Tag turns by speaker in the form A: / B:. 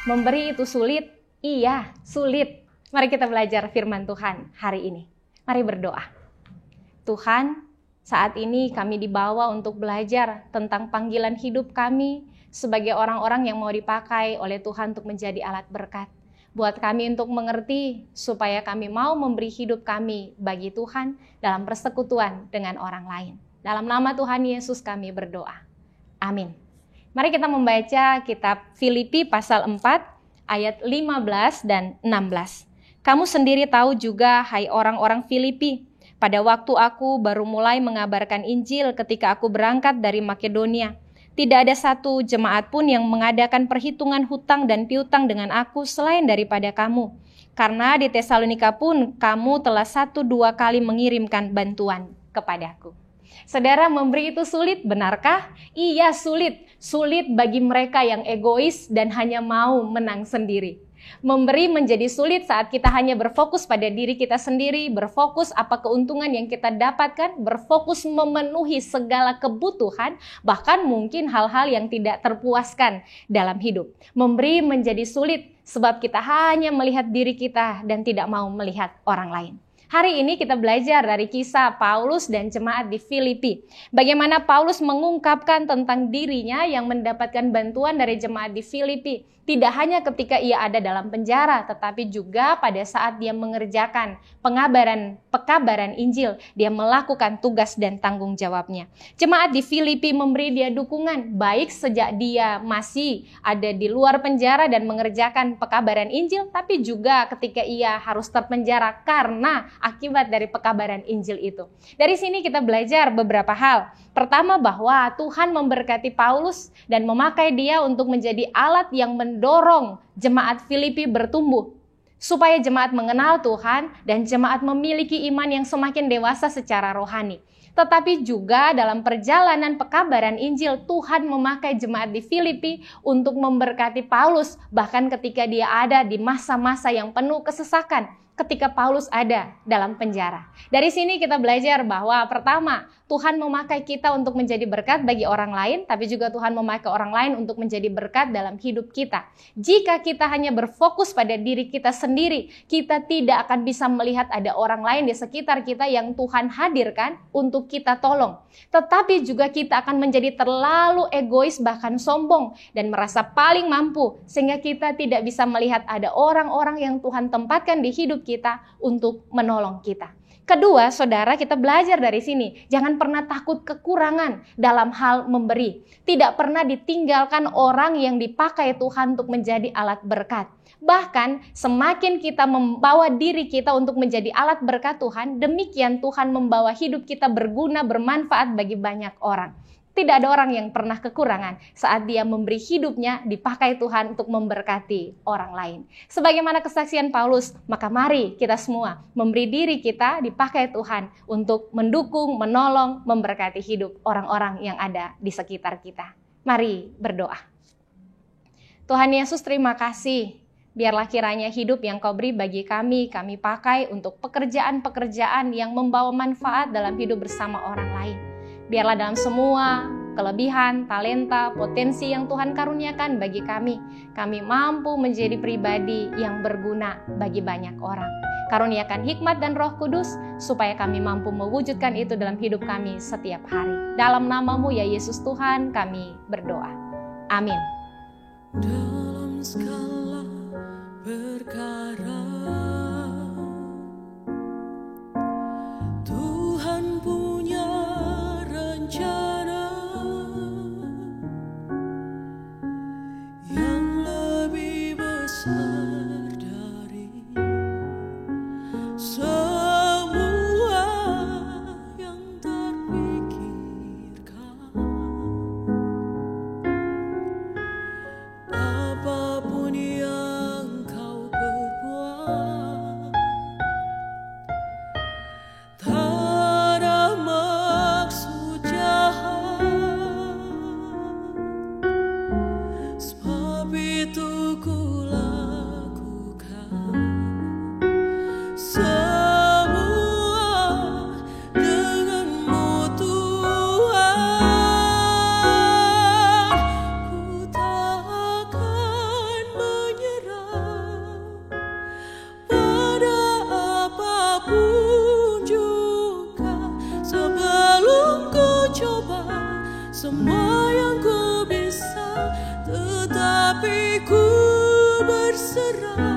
A: Memberi itu sulit? Iya, sulit. Mari kita belajar firman Tuhan hari ini. Mari berdoa. Tuhan, saat ini kami dibawa untuk belajar tentang panggilan hidup kami sebagai orang-orang yang mau dipakai oleh Tuhan untuk menjadi alat berkat. Buat kami untuk mengerti supaya kami mau memberi hidup kami bagi Tuhan dalam persekutuan dengan orang lain. Dalam nama Tuhan Yesus kami berdoa. Amin. Mari kita membaca kitab Filipi pasal 4 ayat 15 dan 16. Kamu sendiri tahu juga, hai orang-orang Filipi, pada waktu aku baru mulai mengabarkan Injil ketika aku berangkat dari Makedonia, tidak ada satu jemaat pun yang mengadakan perhitungan hutang dan piutang dengan aku selain daripada kamu. Karena di Tesalonika pun kamu telah 1-2 kali mengirimkan bantuan kepadaku. Saudara, memberi itu sulit, benarkah? Iya, sulit. Sulit bagi mereka yang egois dan hanya mau menang sendiri. Memberi menjadi sulit saat kita hanya berfokus pada diri kita sendiri, berfokus apa keuntungan yang kita dapatkan, berfokus memenuhi segala kebutuhan, bahkan mungkin hal-hal yang tidak terpuaskan dalam hidup. Memberi menjadi sulit sebab kita hanya melihat diri kita dan tidak mau melihat orang lain. Hari ini kita belajar dari kisah Paulus dan jemaat di Filipi. Bagaimana Paulus mengungkapkan tentang dirinya yang mendapatkan bantuan dari jemaat di Filipi. Tidak hanya ketika ia ada dalam penjara, tetapi juga pada saat dia mengerjakan pekabaran Injil. Dia melakukan tugas dan tanggung jawabnya. Jemaat di Filipi memberi dia dukungan, baik sejak dia masih ada di luar penjara dan mengerjakan pekabaran Injil, tapi juga ketika ia harus terpenjara karena akibat dari pekabaran Injil itu. Dari sini kita belajar beberapa hal. Pertama, bahwa Tuhan memberkati Paulus dan memakai dia untuk menjadi alat yang mendorong jemaat Filipi bertumbuh, supaya jemaat mengenal Tuhan dan jemaat memiliki iman yang semakin dewasa secara rohani. Tetapi juga dalam perjalanan pekabaran Injil, Tuhan memakai jemaat di Filipi untuk memberkati Paulus, bahkan ketika dia ada di masa-masa yang penuh kesesakan, ketika Paulus ada dalam penjara. Dari sini kita belajar bahwa pertama, Tuhan memakai kita untuk menjadi berkat bagi orang lain, tapi juga Tuhan memakai orang lain untuk menjadi berkat dalam hidup kita. Jika kita hanya berfokus pada diri kita sendiri, kita tidak akan bisa melihat ada orang lain di sekitar kita yang Tuhan hadirkan untuk kita tolong. Tetapi juga kita akan menjadi terlalu egois, bahkan sombong, dan merasa paling mampu, sehingga kita tidak bisa melihat ada orang-orang yang Tuhan tempatkan di hidup kita untuk menolong kita. Kedua, saudara, kita belajar dari sini. Jangan pernah takut kekurangan dalam hal memberi. Tidak pernah ditinggalkan orang yang dipakai Tuhan untuk menjadi alat berkat. Bahkan semakin kita membawa diri kita untuk menjadi alat berkat Tuhan, demikian Tuhan membawa hidup kita berguna, bermanfaat bagi banyak orang. Tidak ada orang yang pernah kekurangan saat dia memberi hidupnya dipakai Tuhan untuk memberkati orang lain. Sebagaimana kesaksian Paulus, maka mari kita semua memberi diri kita dipakai Tuhan untuk mendukung, menolong, memberkati hidup orang-orang yang ada di sekitar kita. Mari berdoa. Tuhan Yesus, terima kasih. Biarlah kiranya hidup yang Kau beri bagi kami pakai untuk pekerjaan-pekerjaan yang membawa manfaat dalam hidup bersama orang lain. Biarlah dalam semua kelebihan, talenta, potensi yang Tuhan karuniakan bagi kami mampu menjadi pribadi yang berguna bagi banyak orang. Karuniakan hikmat dan Roh Kudus supaya kami mampu mewujudkan itu dalam hidup kami setiap hari. Dalam nama-Mu ya Yesus Tuhan kami berdoa. Amin.
B: Dalam segala perkara Tuhan punya rencana yang lebih besar dari semua yang terpikirkan. Apapun yang Kau perbuat semua yang ku bisa, tetapi ku berserah.